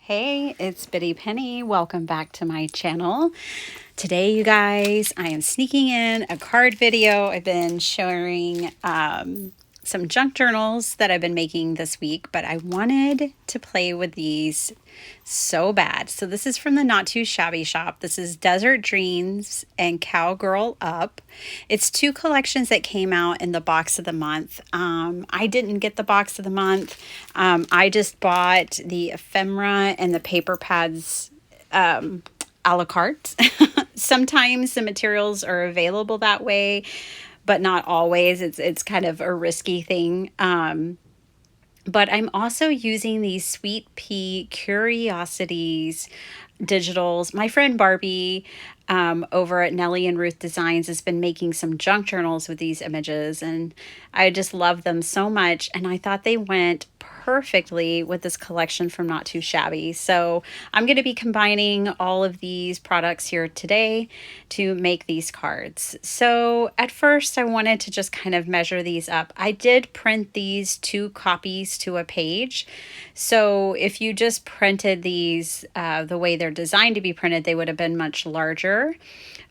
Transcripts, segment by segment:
Hey, it's Biddy Penny. Welcome back to my channel. Today, you guys, I am sneaking in a card video. I've been sharing some junk journals that I've been making this week, but I wanted to play with these so bad. So this is from the Not Too Shabby shop. This is Desert Dreams and Cowgirl Up. It's two collections that came out in the box of the month. I didn't get the box of the month. I just bought the ephemera and the paper pads a la carte. Sometimes the materials are available that way, but not always. It's kind of a risky thing. But I'm also using these Sweet Pea Curiosities digitals. My friend Barbie over at Nellie and Ruth Designs has been making some junk journals with these images, and I just love them so much. And I thought they went perfectly with this collection from Not Too Shabby. So I'm going to be combining all of these products here today to make these cards. So at first I wanted to just kind of measure these up. I did print these 2 copies to a page. So if you just printed these the way they're designed to be printed, they would have been much larger.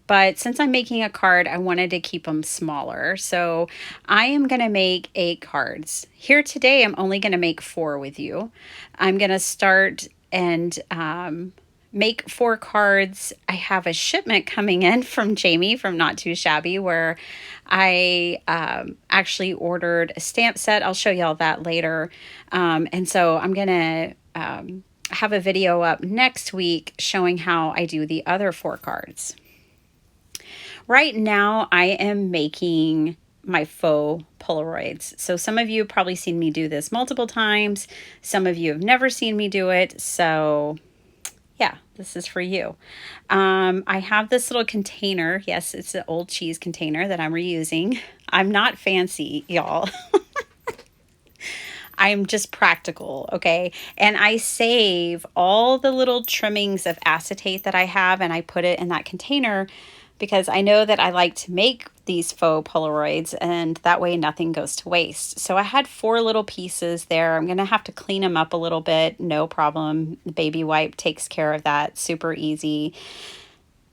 But since I'm making a card, I wanted to keep them smaller. So I am going to make 8 cards. Here today, I'm only going to make 4 with you. I'm going to start and make 4 cards. I have a shipment coming in from Jamie from Not Too Shabby where I actually ordered a stamp set. I'll show y'all that later. And so I'm going to have a video up next week showing how I do the other 4 cards. Right now, I am making my faux Polaroids. So some of you have probably seen me do this multiple times. Some of you have never seen me do it. So yeah, this is for you. I have this little container. Yes, it's an old cheese container that I'm reusing. I'm not fancy, y'all. I'm just practical, okay? And I save all the little trimmings of acetate that I have and I put it in that container because I know that I like to make these faux Polaroids and that way nothing goes to waste. So I had 4 little pieces there. I'm going to have to clean them up a little bit. No problem. The baby wipe takes care of that. Super easy.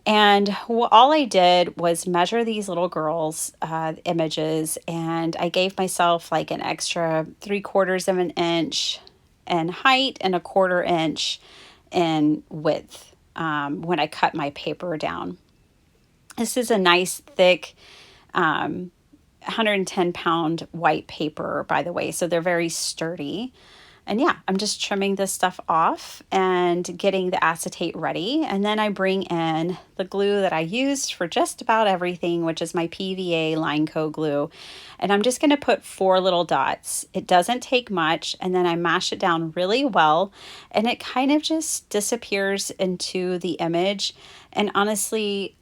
And all I did was measure these little girls' images, and I gave myself like an extra 3/4 of an inch in height and 1/4 inch in width when I cut my paper down. This is a nice thick 110-pound white paper, by the way, so they're very sturdy. And yeah, I'm just trimming this stuff off and getting the acetate ready. And then I bring in the glue that I used for just about everything, which is my PVA line coat glue. And I'm just going to put 4 little dots. It doesn't take much. And then I mash it down really well. And it kind of just disappears into the image. And honestly,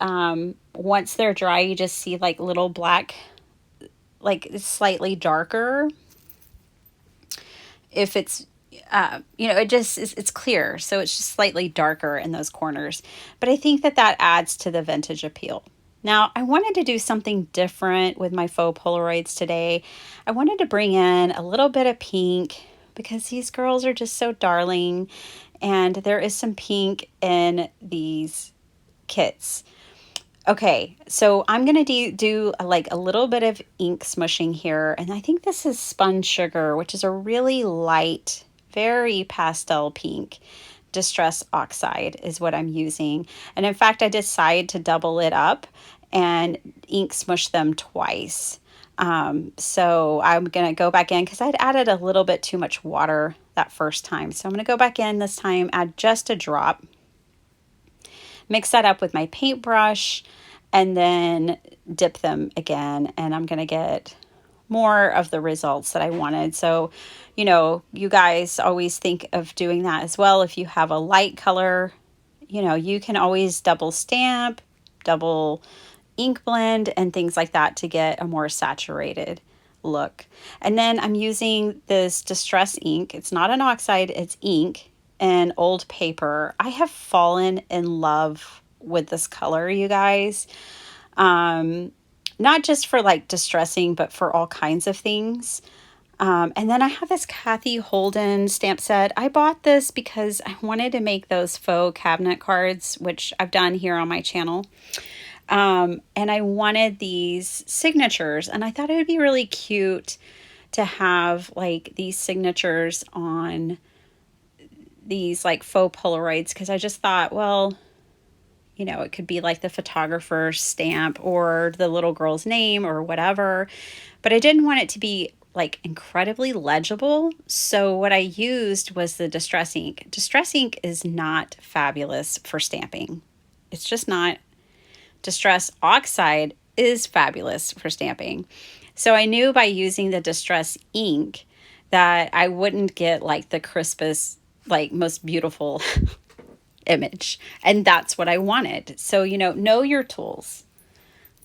once they're dry, you just see like little black, like it's slightly darker. If it's, it just, it's clear. So it's just slightly darker in those corners. But I think that that adds to the vintage appeal. Now, I wanted to do something different with my faux Polaroids today. I wanted to bring in a little bit of pink because these girls are just so darling. And there is some pink in these kits. Okay, so I'm going to do like a little bit of ink smushing here. And I think this is spun sugar, which is a really light, very pastel pink. Distress oxide is what I'm using. And in fact, I decided to double it up and ink smush them twice. So I'm going to go back in because I'd added a little bit too much water that first time. So I'm going to go back in this time, add just a drop. Mix that up with my paintbrush and then dip them again. And I'm going to get more of the results that I wanted. So, you guys always think of doing that as well. If you have a light color, you can always double stamp, double ink blend and things like that to get a more saturated look. And then I'm using this Distress ink. It's not an oxide, it's ink. And old paper. I have fallen in love with this color, you guys. Not just for like distressing, but for all kinds of things. And then I have this Kathy Holden stamp set. I bought this because I wanted to make those faux cabinet cards, which I've done here on my channel. And I wanted these signatures, and I thought it would be really cute to have like these signatures on these like faux Polaroids, because I just thought, well, you know, it could be like the photographer's stamp or the little girl's name or whatever. But I didn't want it to be like incredibly legible. So what I used was the Distress ink. Distress ink is not fabulous for stamping. It's just not. Distress oxide is fabulous for stamping. So I knew by using the Distress ink that I wouldn't get like the crispest, like most beautiful image. And that's what I wanted. So, you know your tools.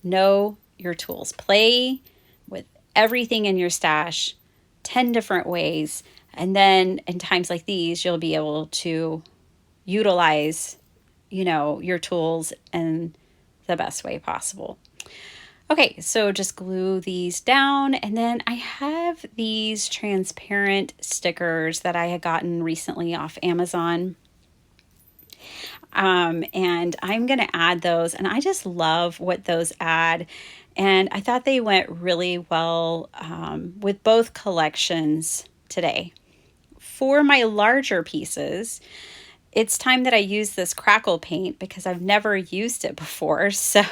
Know your tools. Play with everything in your stash 10 different ways. And then in times like these, you'll be able to utilize, your tools in the best way possible. Okay, so just glue these down, and then I have these transparent stickers that I had gotten recently off Amazon. And I'm going to add those, and I just love what those add. And I thought they went really well with both collections today. For my larger pieces, it's time that I use this crackle paint because I've never used it before. So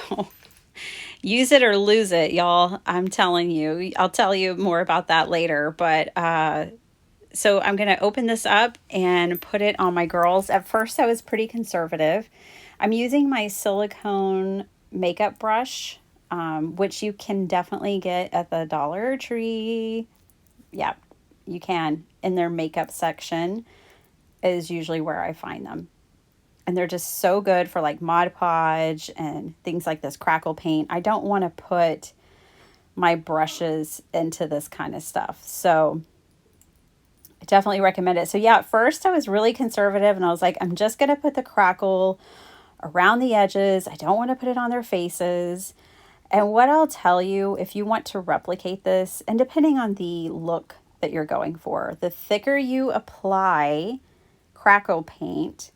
use it or lose it, y'all. I'm telling you. I'll tell you more about that later. But so I'm going to open this up and put it on my girls. At first, I was pretty conservative. I'm using my silicone makeup brush, which you can definitely get at the Dollar Tree. Yeah, you can. In their makeup section is usually where I find them. And they're just so good for like Mod Podge and things like this crackle paint. I don't want to put my brushes into this kind of stuff. So I definitely recommend it. So yeah, at first I was really conservative and I was like, I'm just going to put the crackle around the edges. I don't want to put it on their faces. And what I'll tell you, if you want to replicate this, and depending on the look that you're going for, the thicker you apply crackle paint,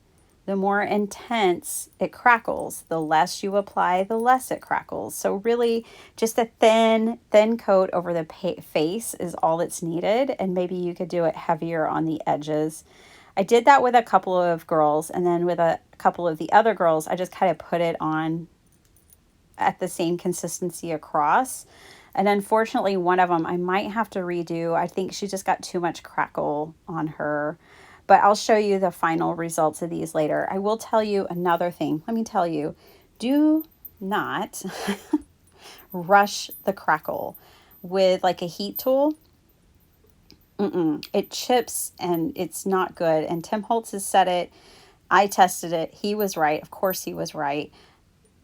the more intense it crackles. The less you apply, the less it crackles. So really just a thin coat over the face is all that's needed. And maybe you could do it heavier on the edges. I did that with a couple of girls, and then with a couple of the other girls, I just kind of put it on at the same consistency across. And unfortunately, one of them I might have to redo. I think she just got too much crackle on her. But I'll show you the final results of these later. I will tell you another thing. Let me tell you, do not rush the crackle with like a heat tool. It chips and it's not good. And Tim Holtz has said it. I tested it. He was right. Of course he was right.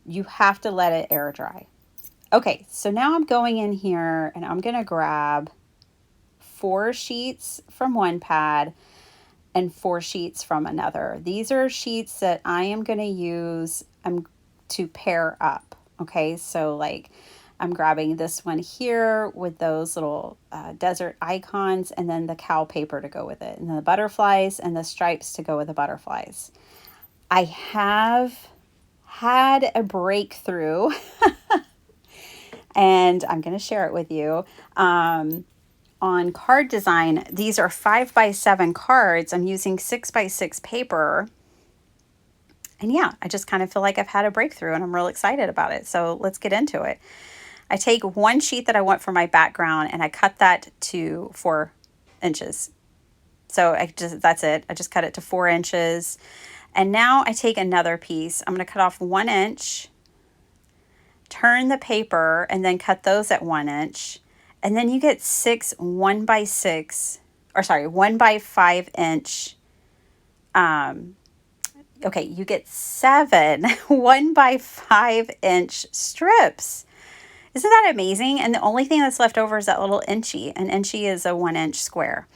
You have to let it air dry. Okay, so now I'm going in here and I'm going to grab 4 sheets from one pad and 4 sheets from another. These are sheets that I am going to use to pair up. Okay, so like I'm grabbing this one here with those little desert icons, and then the cow paper to go with it, and then the butterflies and the stripes to go with the butterflies. I have had a breakthrough and I'm going to share it with you. On card design, these are 5x7 cards. I'm using 6x6 paper. And yeah, I just kind of feel like I've had a breakthrough and I'm real excited about it. So let's get into it. I take one sheet that I want for my background and I cut that to 4 inches. So that's it. I just cut it to 4 inches. And now I take another piece. I'm going to cut off 1 inch, turn the paper, and then cut those at 1 inch. And then you get 6 1x6, or sorry, 1x5 inch. Okay, you get 7 1x5 inch strips. Isn't that amazing? And the only thing that's left over is that little inchy. An inchy is a 1 inch square,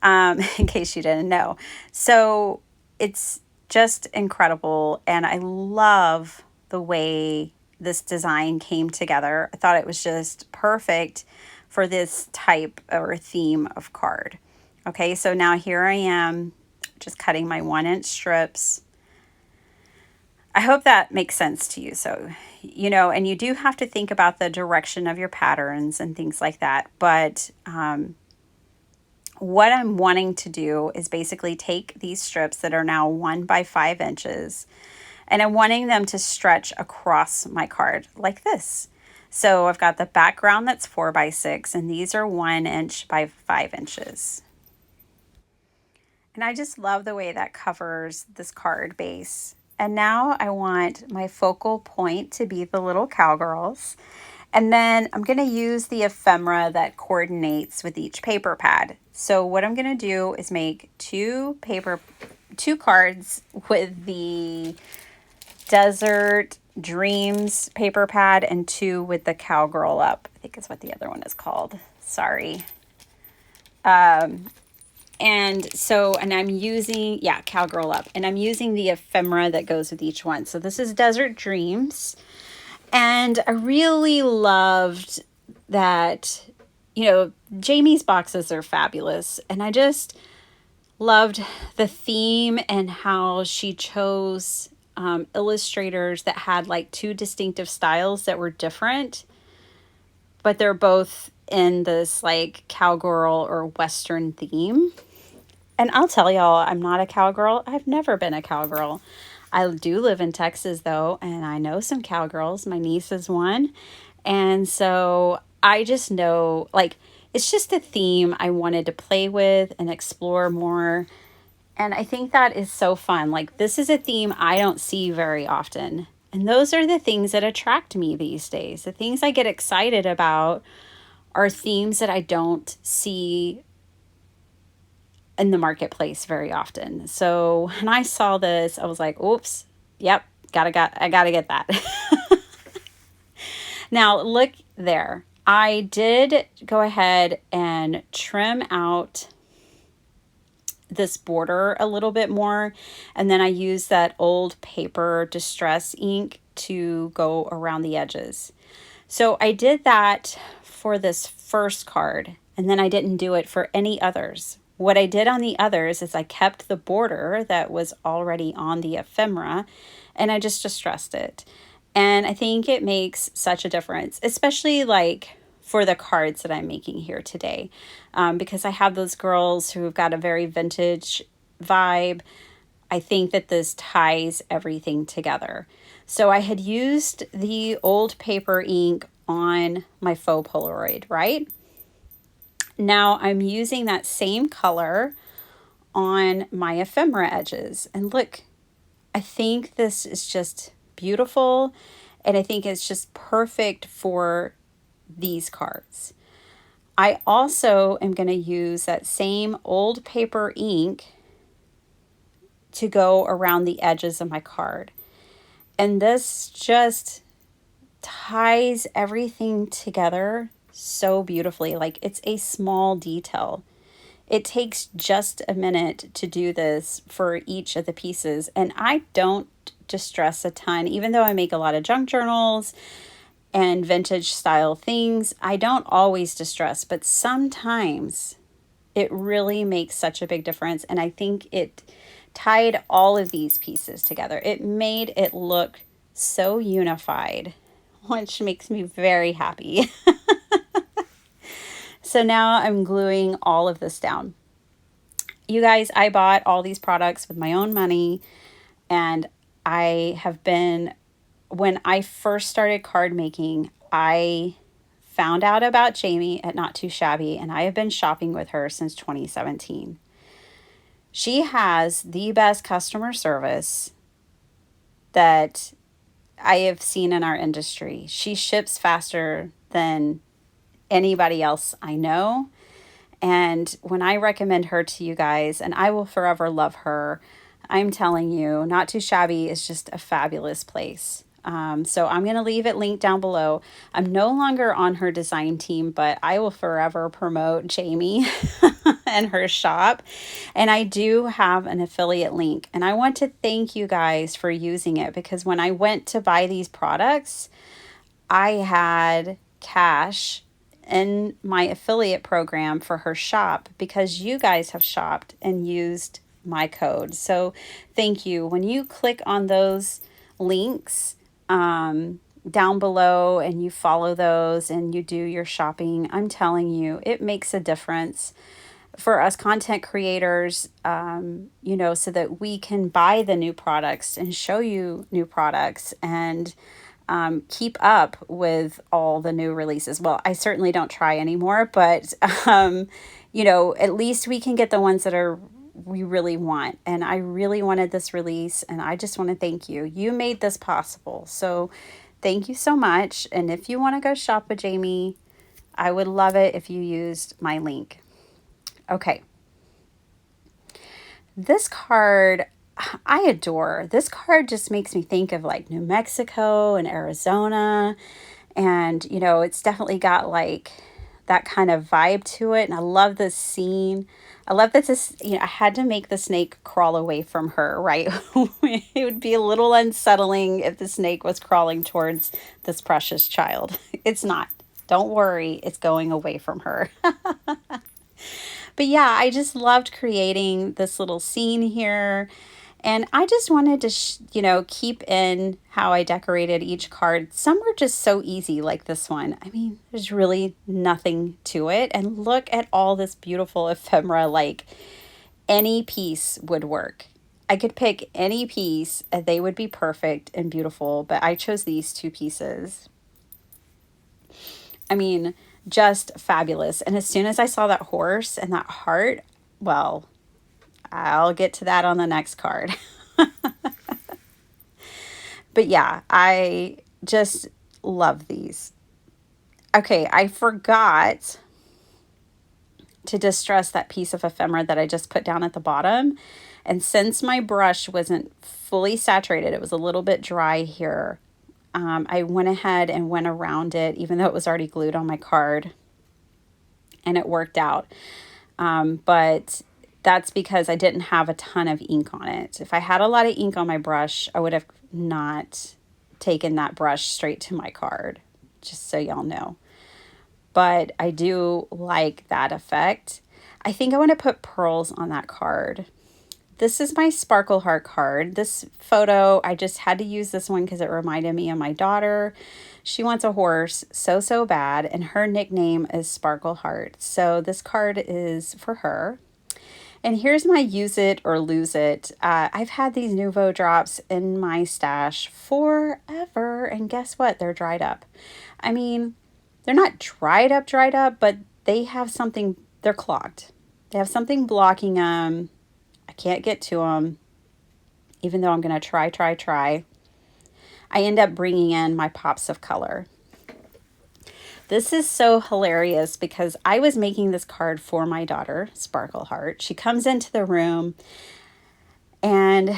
in case you didn't know. So it's just incredible. And I love the way this design came together. I thought it was just perfect for this type or theme of card. Okay, so now here I am just cutting my 1-inch strips. I hope that makes sense to you. So, you know, and you do have to think about the direction of your patterns and things like that. But what I'm wanting to do is basically take these strips that are now 1 by 5 inches, and I'm wanting them to stretch across my card like this. So I've got the background that's 4 by 6, and these are 1 inch by 5 inches. And I just love the way that covers this card base. And now I want my focal point to be the little cowgirls. And then I'm going to use the ephemera that coordinates with each paper pad. So what I'm going to do is make two cards with the Desert Dreams paper pad and 2 with the Cowgirl up. I think is what the other one is called. Sorry. And I'm using, Cowgirl up. And I'm using the ephemera that goes with each one. So this is Desert Dreams. And I really loved that, you know, Jamie's boxes are fabulous. And I just loved the theme and how she chose illustrators that had like 2 distinctive styles that were different. But they're both in this like cowgirl or Western theme. And I'll tell y'all, I'm not a cowgirl. I've never been a cowgirl. I do live in Texas, though, and I know some cowgirls. My niece is one. And so I just know, like, it's just a theme I wanted to play with and explore more. And I think that is so fun. Like, this is a theme I don't see very often. And those are the things that attract me these days. The things I get excited about are themes that I don't see in the marketplace very often. So when I saw this, I was like, oops, yep, I gotta get that. Now look there. I did go ahead and trim out this border a little bit more. And then I used that old paper distress ink to go around the edges. So I did that for this first card, and then I didn't do it for any others. What I did on the others is I kept the border that was already on the ephemera, and I just distressed it. And I think it makes such a difference, especially like for the cards that I'm making here today, because I have those girls who've got a very vintage vibe. I think that this ties everything together. So I had used the old paper ink on my faux Polaroid, right? Now I'm using that same color on my ephemera edges. And look, I think this is just beautiful. And I think it's just perfect for these cards. I also am going to use that same old paper ink to go around the edges of my card. And this just ties everything together so beautifully. Like, it's a small detail. It takes just a minute to do this for each of the pieces. And I don't distress a ton, even though I make a lot of junk journals and vintage style things. I don't always distress, but sometimes it really makes such a big difference. And I think it tied all of these pieces together. It made it look so unified, which makes me very happy. So now I'm gluing all of this down. You guys, I bought all these products with my own money, and I have been, when I first started card making, I found out about Jamie at Not Too Shabby, and I have been shopping with her since 2017. She has the best customer service that I have seen in our industry. She ships faster than anybody else I know. And when I recommend her to you guys, and I will forever love her, I'm telling you, Not Too Shabby is just a fabulous place. So I'm going to leave it linked down below. I'm no longer on her design team, but I will forever promote Jamie and her shop. And I do have an affiliate link. And I want to thank you guys for using it, because when I went to buy these products, I had cash in my affiliate program for her shop because you guys have shopped and used my code. So thank you. When you click on those links down below and you follow those and you do your shopping, I'm telling you, it makes a difference for us content creators, you know, so that we can buy the new products and show you new products and keep up with all the new releases. Well, I certainly don't try anymore, but, you know, at least we can get the ones that we really want. And I really wanted this release, and I just want to thank you. You made this possible. So thank you so much. And if you want to go shop with Jamie, I would love it if you used my link. Okay. This card, I adore. This card just makes me think of like New Mexico and Arizona. And, you know, it's definitely got like that kind of vibe to it. And I love this scene. I love that this, you know, I had to make the snake crawl away from her, right? It would be a little unsettling if the snake was crawling towards this precious child. It's not. Don't worry. It's going away from her. But yeah, I just loved creating this little scene here. And I just wanted to, you know, keep in how I decorated each card. Some were just so easy, like this one. I mean, there's really nothing to it. And look at all this beautiful ephemera. Like any piece would work. I could pick any piece and they would be perfect and beautiful. But I chose these two pieces. I mean, just fabulous. And as soon as I saw that horse and that heart, well, I'll get to that on the next card. But yeah, I just love these. Okay, I forgot to distress that piece of ephemera that I just put down at the bottom. And since my brush wasn't fully saturated, it was a little bit dry here. I went ahead and went around it, even though it was already glued on my card, and it worked out. But that's because I didn't have a ton of ink on it. If I had a lot of ink on my brush, I would have not taken that brush straight to my card, just so y'all know. But I do like that effect. I think I want to put pearls on that card. This is my Sparkle Heart card. This photo, I just had to use this one because it reminded me of my daughter. She wants a horse so bad, and her nickname is Sparkle Heart. So this card is for her. And here's my use it or lose it. I've had these Nuvo drops in my stash forever, and guess what? They're dried up. I mean, they're not dried up, but they have something, they're clogged. They have something blocking them. I can't get to them, even though I'm going to try. I end up bringing in my pops of color. This is so hilarious because I was making this card for my daughter, Sparkle Heart. She comes into the room and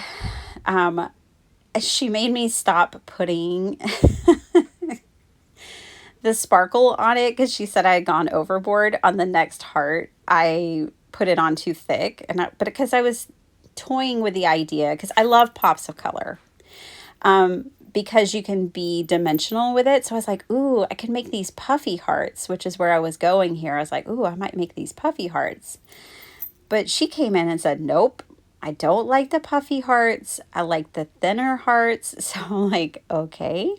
she made me stop putting the sparkle on it because she said I had gone overboard. On the next heart, I put it on too thick, but because I was toying with the idea, because I love pops of color, because you can be dimensional with it. So I was like, ooh, I can make these puffy hearts, which is where I was going here. I was like, ooh, I might make these puffy hearts. But she came in and said, nope, I don't like the puffy hearts. I like the thinner hearts. So I'm like, okay,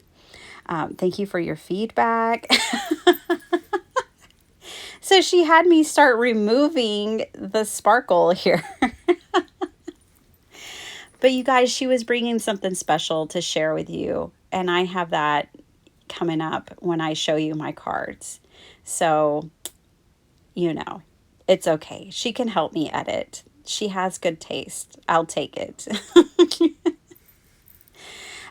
thank you for your feedback. So she had me start removing the sparkle here. But you guys, she was bringing something special to share with you. And I have that coming up when I show you my cards. So, you know, it's okay. She can help me edit. She has good taste. I'll take it.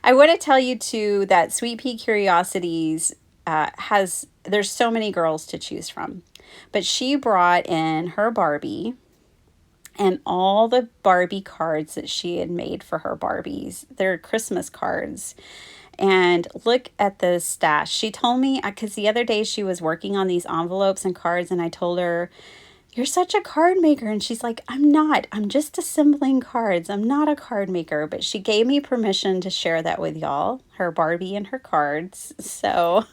I want to tell you too that Sweet Pea Curiosities there's so many girls to choose from. But she brought in her Barbie and all the Barbie cards that she had made for her Barbies. They're Christmas cards. And look at the stash. She told me, because the other day she was working on these envelopes and cards, and I told her, you're such a card maker. And she's like, I'm not. I'm just assembling cards. I'm not a card maker. But she gave me permission to share that with y'all, her Barbie and her cards. So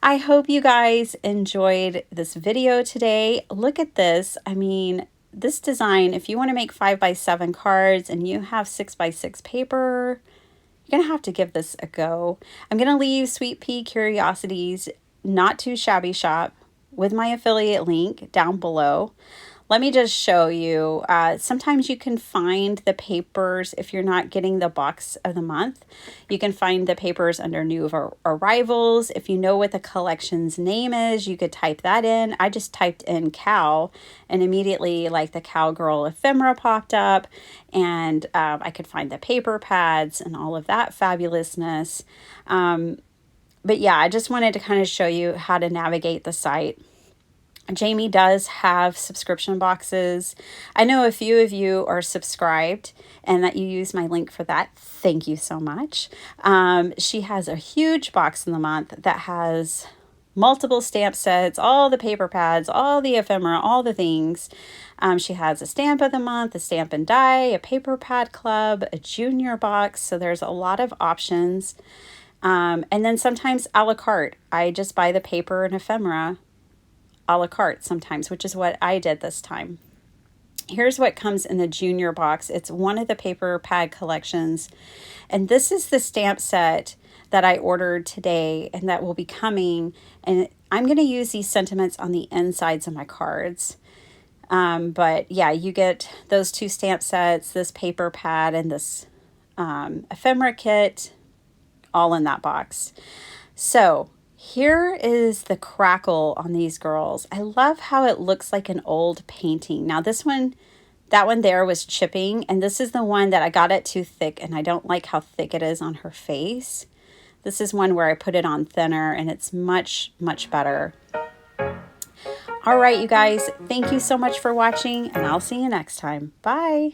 I hope you guys enjoyed this video today. Look at this. I mean, this design, if you want to make 5x7 cards and you have 6x6 paper, you're going to have to give this a go. I'm going to leave Sweet Pea Curiosities Not Too Shabby Shop with my affiliate link down below. Let me just show you. Sometimes you can find the papers if you're not getting the box of the month. You can find the papers under new arrivals. If you know what the collection's name is, you could type that in. I just typed in cow and immediately like the Cowgirl ephemera popped up, and I could find the paper pads and all of that fabulousness. But yeah, I just wanted to kind of show you how to navigate the site. Jamie does have subscription boxes. I know a few of you are subscribed and that you use my link for that. Thank you so much. She has a huge box in the month that has multiple stamp sets, all the paper pads, all the ephemera, all the things. She has a stamp of the month, a stamp and die, a paper pad club, a junior box. So there's a lot of options. And then sometimes a la carte. I just buy the paper and ephemera a la carte sometimes, which is what I did this time. Here's what comes in the junior box. It's one of the paper pad collections. And this is the stamp set that I ordered today and that will be coming. And I'm going to use these sentiments on the insides of my cards. But yeah, you get those two stamp sets, this paper pad, and this ephemera kit, all in that box. So here is the crackle on these girls. I love how it looks like an old painting. Now this one, that one there was chipping, and this is the one that I got it too thick, and I don't like how thick it is on her face. This is one where I put it on thinner, and it's much, much better. All right, you guys, thank you so much for watching, and I'll see you next time. Bye.